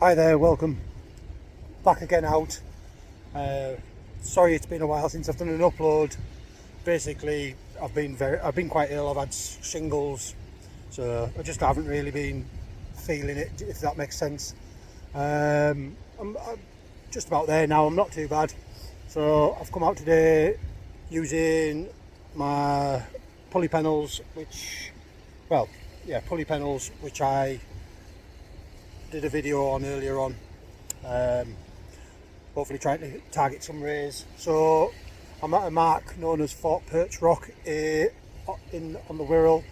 Hi there, welcome back again out. Sorry it's been a while since I've done an upload. Basically I've been quite ill. I've had shingles, so I just haven't really been feeling it, if that makes sense. I'm just about there now. I'm not too bad, so I've come out today using my pulley panels, which I did a video on earlier on, hopefully trying to target some rays. So I'm at a mark known as Fort Perch Rock on the Wirral.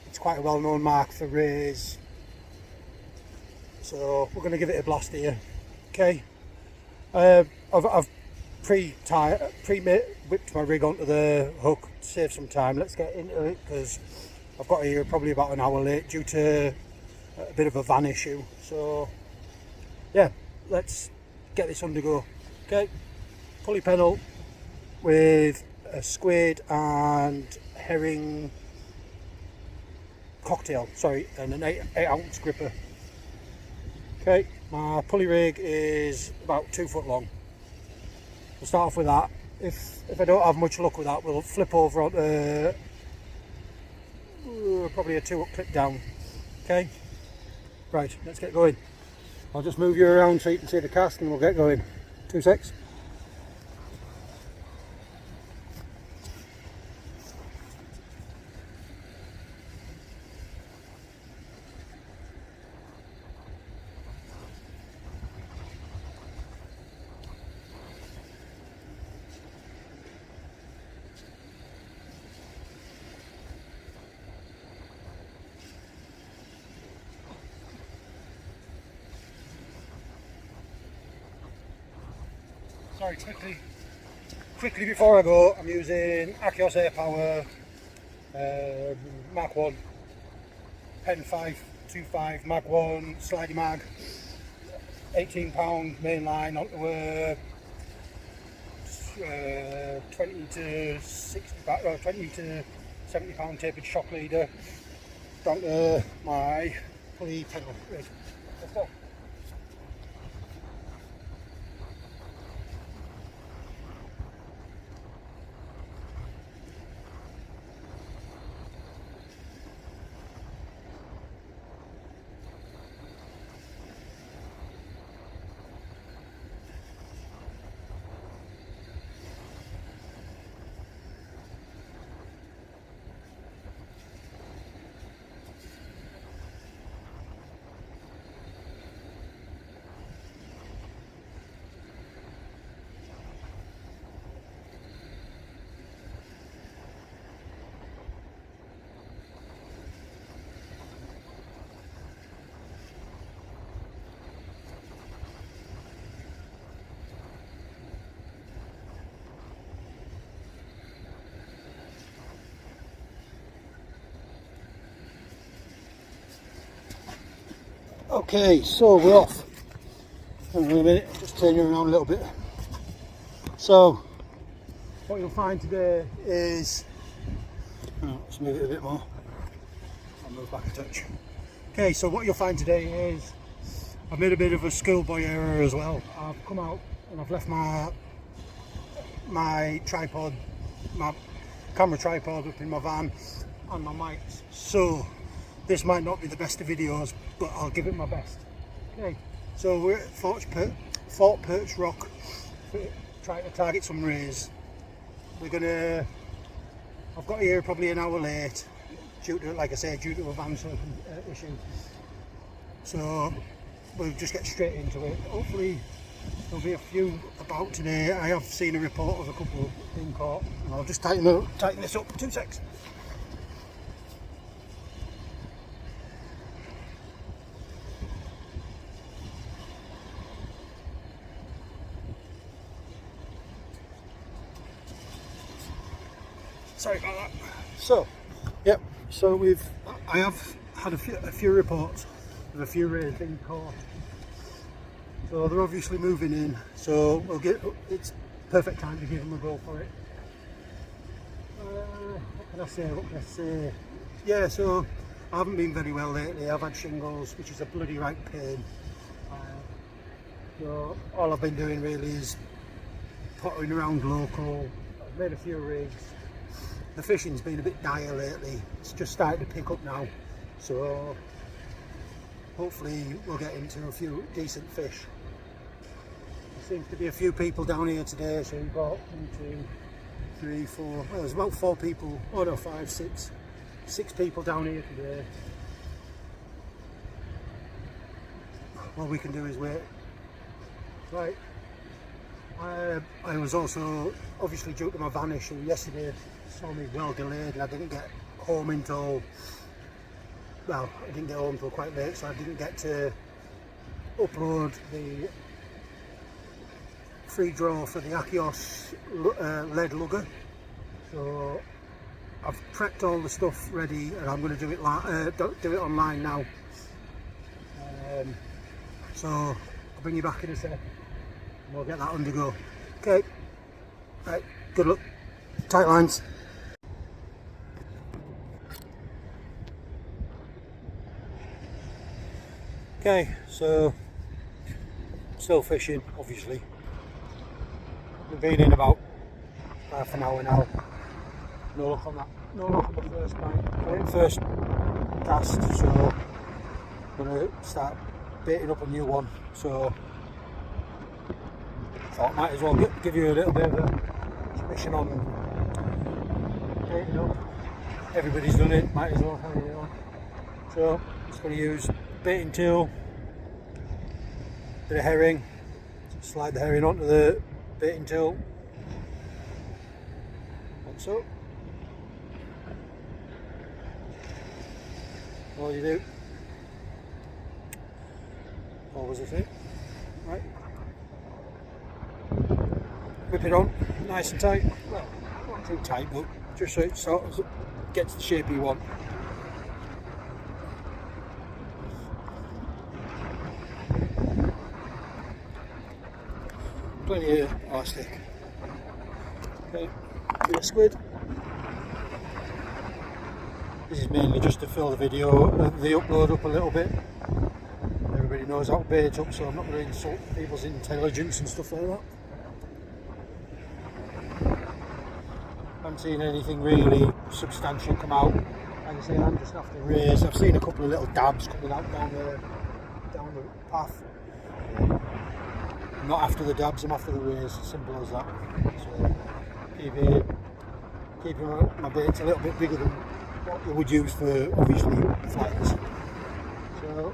It's quite a well-known mark for rays, so we're going to give it a blast here. Okay, I've whipped my rig onto the hook to save some time. Let's get into it, because I've got here probably about an hour late due to a bit of a van issue. So yeah, let's get this undergo. Okay, pulley panel with a squid and herring cocktail, and an 8-ounce gripper. Okay, my pulley rig is about 2 foot long. We'll start off with that. If I don't have much luck with that, we'll flip over onto probably a 2-up clip down. Okay, right, let's get going. I'll just move you around so you can see the cast and we'll get going. 2 secs. Sorry, quickly before I go, I'm using Akios Air Power Mark 1 Pen 525 Mag 1 slidey mag, 18 pound main line onto a 20 to 70 pound tapered shock leader down to my pulley panel rig. Let's go. Okay, so we're off. Hang on a minute, just turn you around a little bit. So, what you'll find today is, let's move it a bit more. I'll move back a touch. Okay, so what you'll find today is, I've made a bit of a schoolboy error as well. I've come out and I've left my tripod, my camera tripod up in my van and my mics. So, this might not be the best of videos, but I'll give it my best. Okay, so we're at Fort Perch Rock, trying to target some rays. I've got here probably an hour late, due to, like I say, due to a van issue. So we'll just get straight into it. Hopefully there'll be a few about today. I have seen a report of a couple being caught, and I'll just tighten this up. 2 secs. Sorry about that. So, yep. So I have had a few reports of a few rays being caught. So they're obviously moving in. So it's perfect time to give them a go for it. What can I say? Yeah. So I haven't been very well lately. I've had shingles, which is a bloody right pain. So all I've been doing really is pottering around local. I've made a few rigs. The fishing's been a bit dire lately. It's just starting to pick up now. So hopefully we'll get into a few decent fish. There seems to be a few people down here today, so we've got 1, 2, 3, 4, well, there's about 4 people, oh no, 5, 6 people down here today. All we can do is wait. Right, I was also, obviously due to my van issue yesterday, saw me well delayed and I didn't get home until, well, I didn't get home until quite late, so I didn't get to upload the free draw for the Achios lead lugger. So I've prepped all the stuff ready and I'm going to do it online now. So I'll bring you back in a sec and we'll get that undergo. Okay, right, good luck, tight lines. Okay, so still fishing, obviously. We've been in about half an hour now. No luck on that. No luck on the first bite. First cast, so I'm going to start baiting up a new one. So thought I might as well give you a little bit of a commission on baiting up. Everybody's done it, might as well. So just going to use baiting tool, bit of herring, slide the herring onto the baiting tool, like so. All you do, always the same, right? Whip it on, nice and tight. Well, not too tight, but just so it sort of gets the shape you want. Plenty of arsenic. Okay, bit of squid. This is mainly just to fill the video, the upload up a little bit. Everybody knows how to bait up, so I'm not going to insult people's intelligence and stuff like that. I haven't seen anything really substantial come out. Like I say, I'm just after rays. I've seen a couple of little dabs coming out down the path. I'm not after the dabs, I'm after the rays, simple as that. So keeping my baits a little bit bigger than what you would use for, obviously, flats. So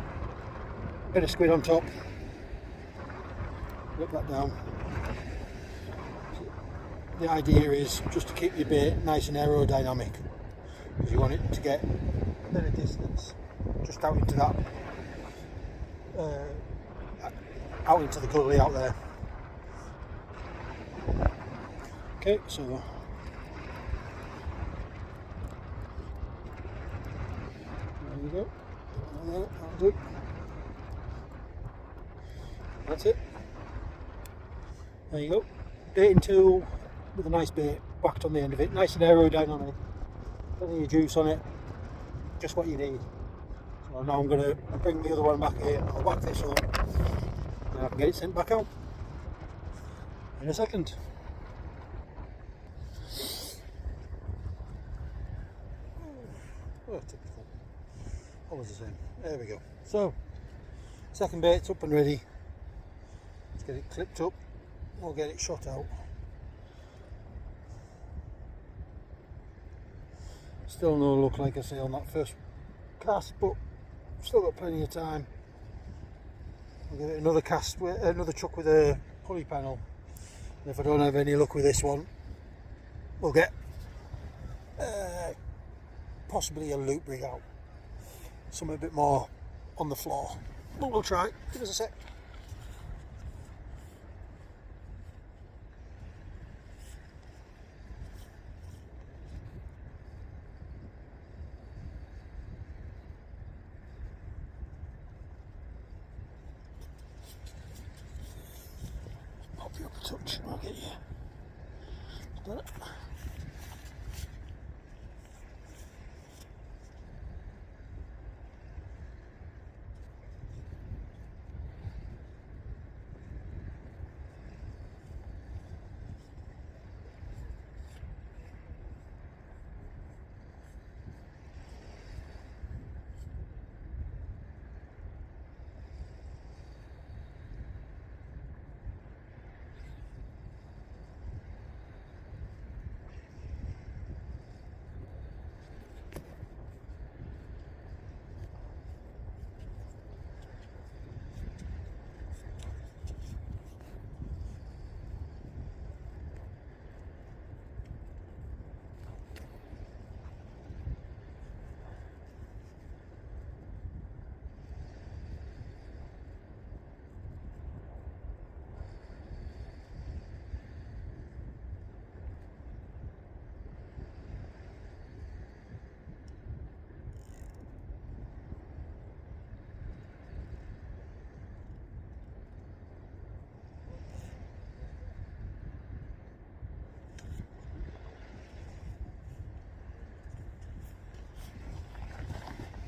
a bit of squid on top, whip that down. The idea is just to keep your bait nice and aerodynamic, because you want it to get a bit of distance just out into that out into the gully out there. Okay, so there you go. That'll do. That's it. There you go. Baiting tool with a nice bait whacked on the end of it, nice and aerodynamic. Plenty of juice on it, just what you need. So now I'm going to bring the other one back here. I'll whack this on. I can get it sent back out in a second. Oh, typical. Always the same. There we go. So, second bait's up and ready. Let's get it clipped up. We'll get it shot out. Still no luck, like I say, on that first cast, but still got plenty of time. I'll give it another cast, another chuck with a pulley panel, and if I don't have any luck with this one, we'll get possibly a loop rig out, something a bit more on the floor, but we'll try. Give us a sec. Pop you up a touch, I'll get you. Got it.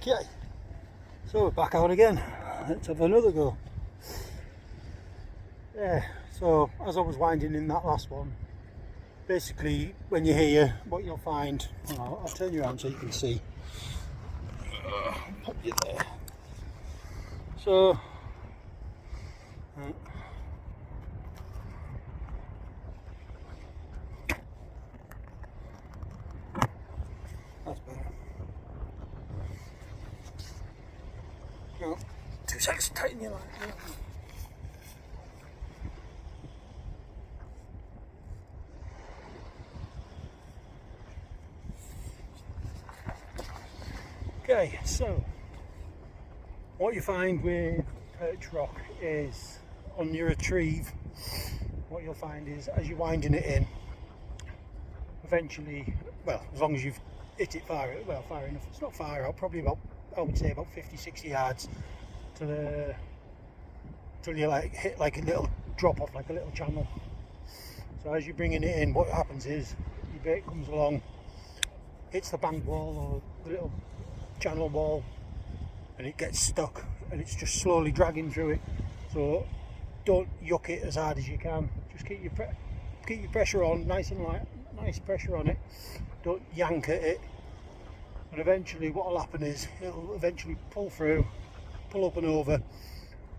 Okay, so we're back out again. Let's have another go. Yeah, so as I was winding in that last one, basically when you're here, what you'll find, I'll turn you around so you can see. Pop you there. So, that's better. No, 2 seconds to tighten your line. Okay, so what you find with Perch Rock is on your retrieve, what you'll find is as you're winding it in, eventually, well, as long as you've hit it far enough, it's not far out, probably about, I would say about 50-60 yards till you like hit like a little drop off, like a little channel. So as you're bringing it in, what happens is your bait comes along, hits the bank wall or the little channel wall, and it gets stuck and it's just slowly dragging through it. So don't yuck it as hard as you can, just keep your pressure on, nice and light, nice pressure on it, don't yank at it, and eventually what will happen is it'll eventually pull through, pull up and over,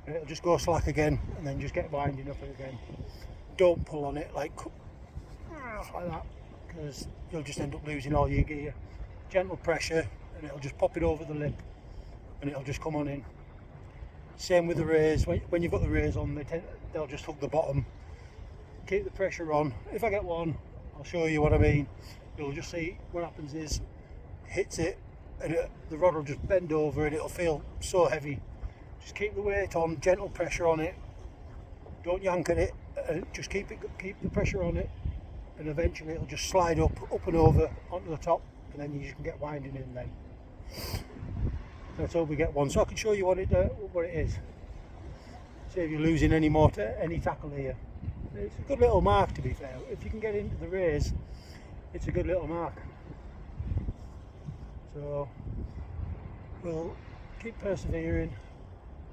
and it'll just go slack again and then just get winding up again. Don't pull on it like that, because you'll just end up losing all your gear. Gentle pressure and it'll just pop it over the lip and it'll just come on in. Same with the rays. When you've got the rays on, they'll just hook the bottom. Keep the pressure on. If I get one, I'll show you what I mean. You'll just see what happens is hits it and the rod will just bend over and it'll feel so heavy. Just keep the weight on, gentle pressure on it. Don't yank at it. Just keep the pressure on it, and eventually it'll just slide up and over onto the top, and then you can get winding in then. Let's hope we get one, so I can show you what it is. Save you losing any tackle here. It's a good little mark, to be fair. If you can get into the rays, it's a good little mark. So we'll keep persevering,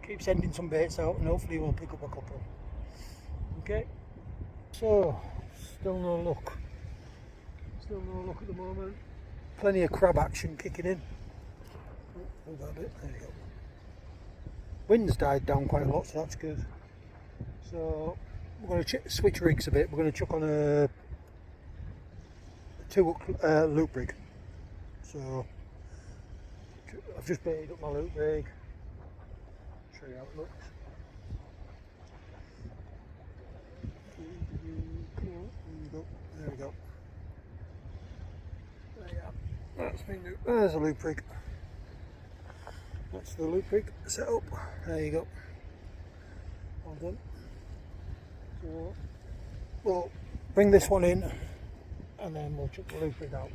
keep sending some baits out, and hopefully we'll pick up a couple. Okay, so still no luck at the moment. Plenty of crab action kicking in. Hold that a bit, there you go. Wind's died down quite a lot, so that's good. So we're going to switch rigs a bit. We're going to chuck on a 2-hook loop rig. So I've just baited up my loop rig. Show you how it looks. There we go. That's me. There's a loop rig. That's the loop rig set up. There you go. All done. So we'll bring this one in and then we'll chuck the loop rig out.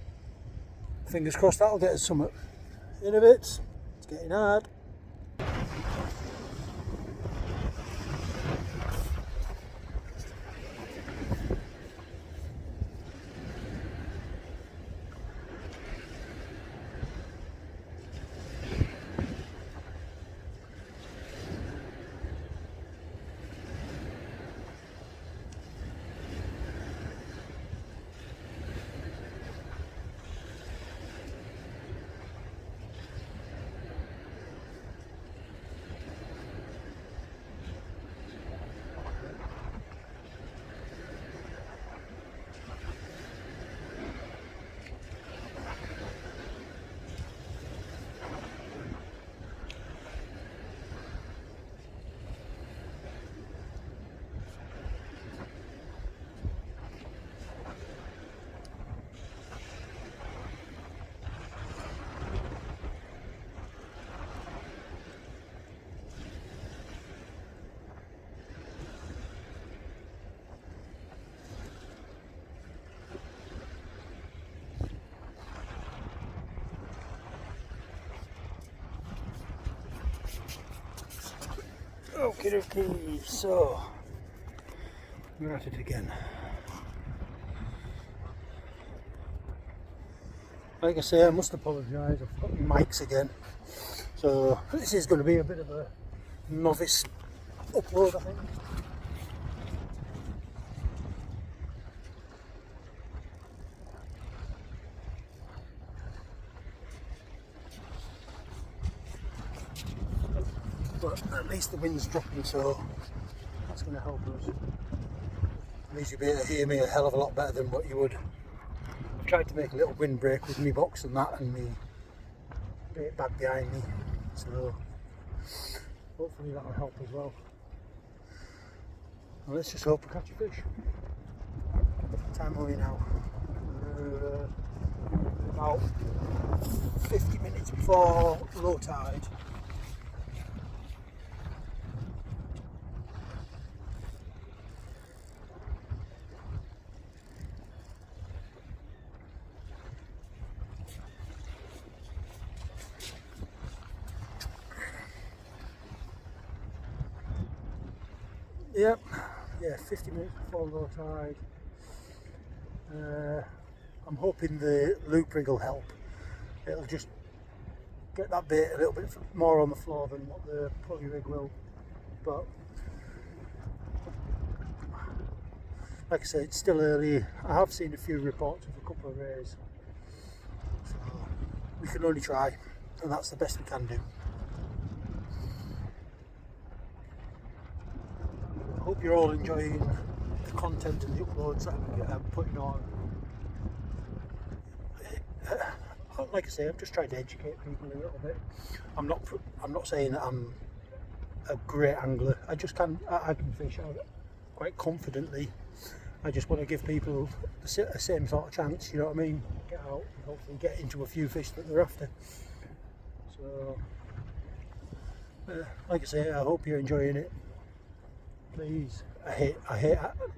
Fingers crossed that'll get us some in a bit. It's getting hard. Okie dokie, so we're at it again. Like I say, I must apologise, I've got my mics again. So this is going to be a bit of a novice upload, I think. But at least the wind's dropping, so that's going to help us. At least you'll be able to hear me a hell of a lot better than what you would. I've tried to make a little windbreak with me box and that, and me bait bag behind me, so hopefully that'll help as well. Well, let's just hope we catch a fish. What time are we now? About 50 minutes before low tide. Yep, yeah, 50 minutes before low tide. I'm hoping the loop rig will help. It'll just get that bait a little bit more on the floor than what the pulley rig will. But like I say, it's still early. I have seen a few reports of a couple of rays. So we can only try, and that's the best we can do. I hope you're all enjoying the content and the uploads that I'm putting on. Like I say, I'm just trying to educate people a little bit. I'm not saying that I'm a great angler. I can fish out quite confidently. I just want to give people the same sort of chance, you know what I mean? Get out and hopefully get into a few fish that they're after. So, like I say, I hope you're enjoying it. Please, I hate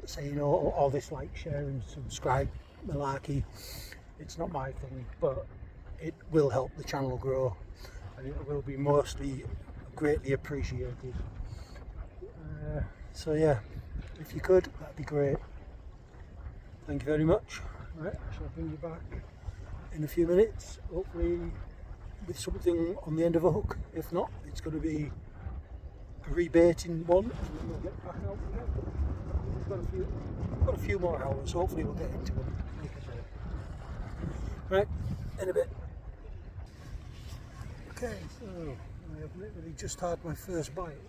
saying all this like, share and subscribe malarkey. It's not my thing, but it will help the channel grow, and it will be mostly greatly appreciated. So yeah, if you could, that'd be great. Thank you very much. Right, I shall bring you back in a few minutes, hopefully with something on the end of a hook. If not, it's going to be a rebaiting one, and then we'll get back out again. We've got a few more hours, hopefully we'll get into them. Right, in a bit. Okay, so I have literally just had my first bite.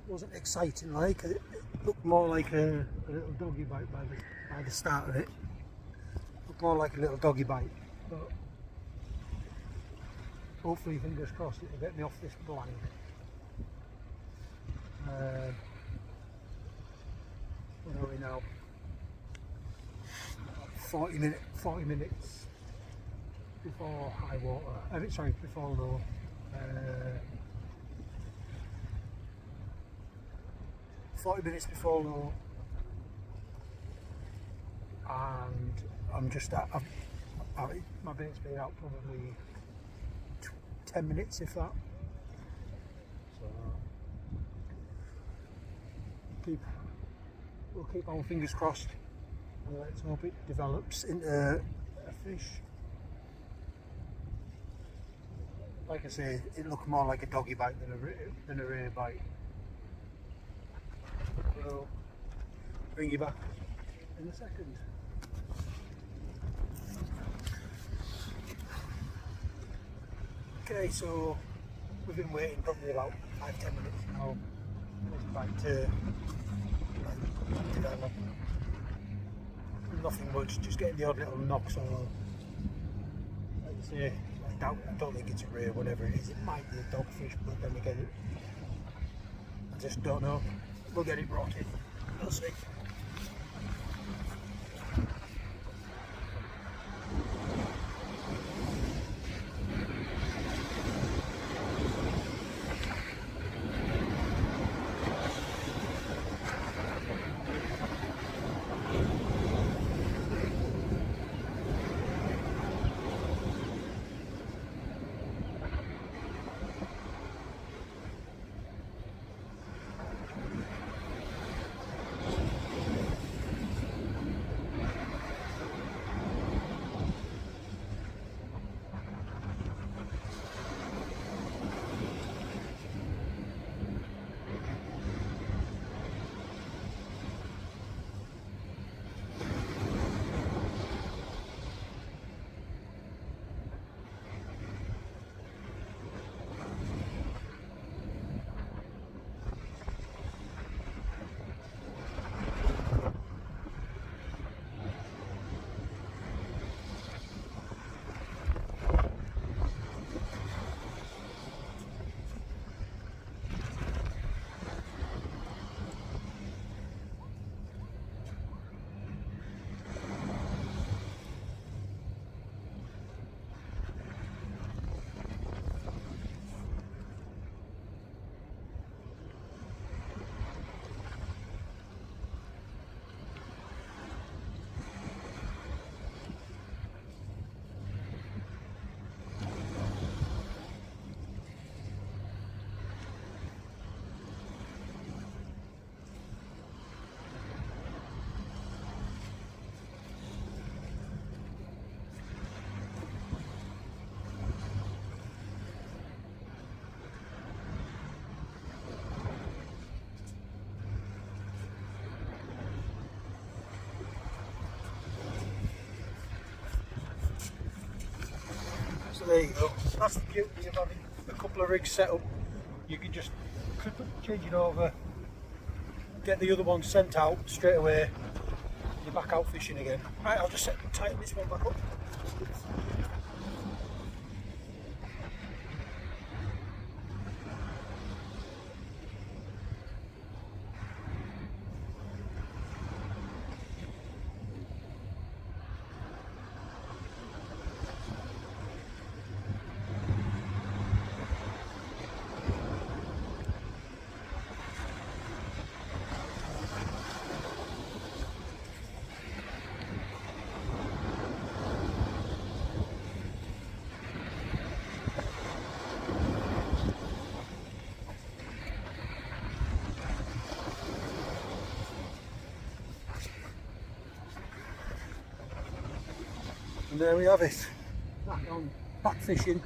Wasn't exciting, like it looked more like a little doggy bite by the start of it. Looked more like a little doggy bite, but hopefully, fingers crossed, it'll get me off this blind. 40 minutes before high water. Sorry, before low. 40 minutes before low, and I'm just my bait's been out probably 10 minutes, if that. So we'll keep our fingers crossed. Let's hope it develops into a fish. Like I say, it looked more like a doggy bite than a ray bite. So, bring you back in a second. Okay, so we've been waiting probably about 5-10 minutes now for this bite to develop. Nothing much, just getting the odd little knocks on. Like I say, I don't think it's a ray, whatever it is. It might be a dogfish, but then again, I just don't know. We'll get it brought in. We'll see. there you go. That's the beauty of having a couple of rigs set up. You can just clip it, change it over, get the other one sent out straight away, you're back out fishing again. Right, I'll just tighten this one back up. And there we have it. Back fishing.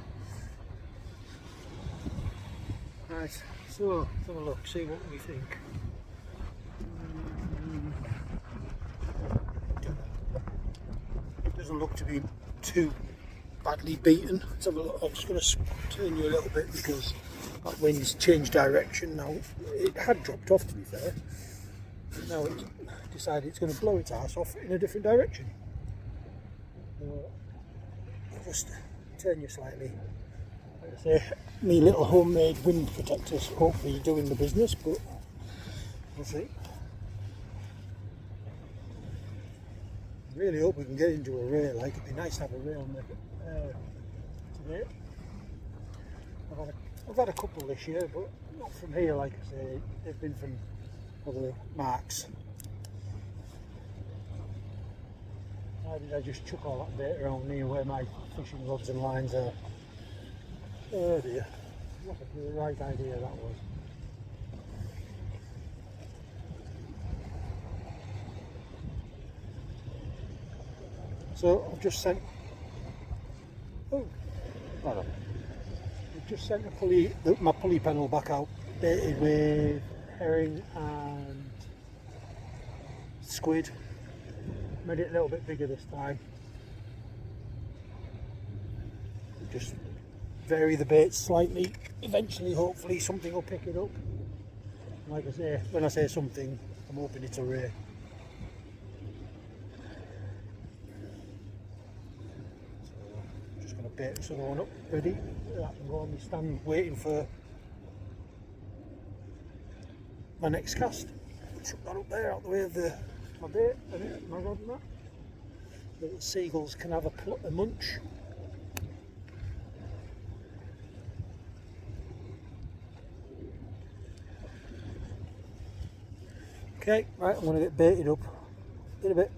Right, so let's have a look, see what we think. Doesn't look to be too badly beaten. Let's have a look. I'm just going to turn you a little bit because that wind's changed direction now. It had dropped off, to be fair, but now it's decided it's going to blow its ass off in a different direction. I'll just turn you slightly. Like I say, me little homemade wind protectors hopefully doing the business, but we'll see. I really hope we can get into a rail. Like, it'd be nice to have a rail today. I've had a couple this year, but not from here. Like I say, they've been from other marks. Why did I just chuck all that bait around near where my fishing rods and lines are? Oh dear, what a right idea that was. So I've just sent, I've just sent my pulley panel back out, baited with herring and squid. Made it a little bit bigger this time. Just vary the bait slightly. Eventually, hopefully, something will pick it up. Like I say, when I say something, I'm hoping it's a ray. So, just going to bait this other one up, ready. I can go on my stand waiting for my next cast. Chuck that up there, out the way of my bait, my rod and that. Little seagulls can have a munch. Okay, right, I'm going to get baited up in a bit.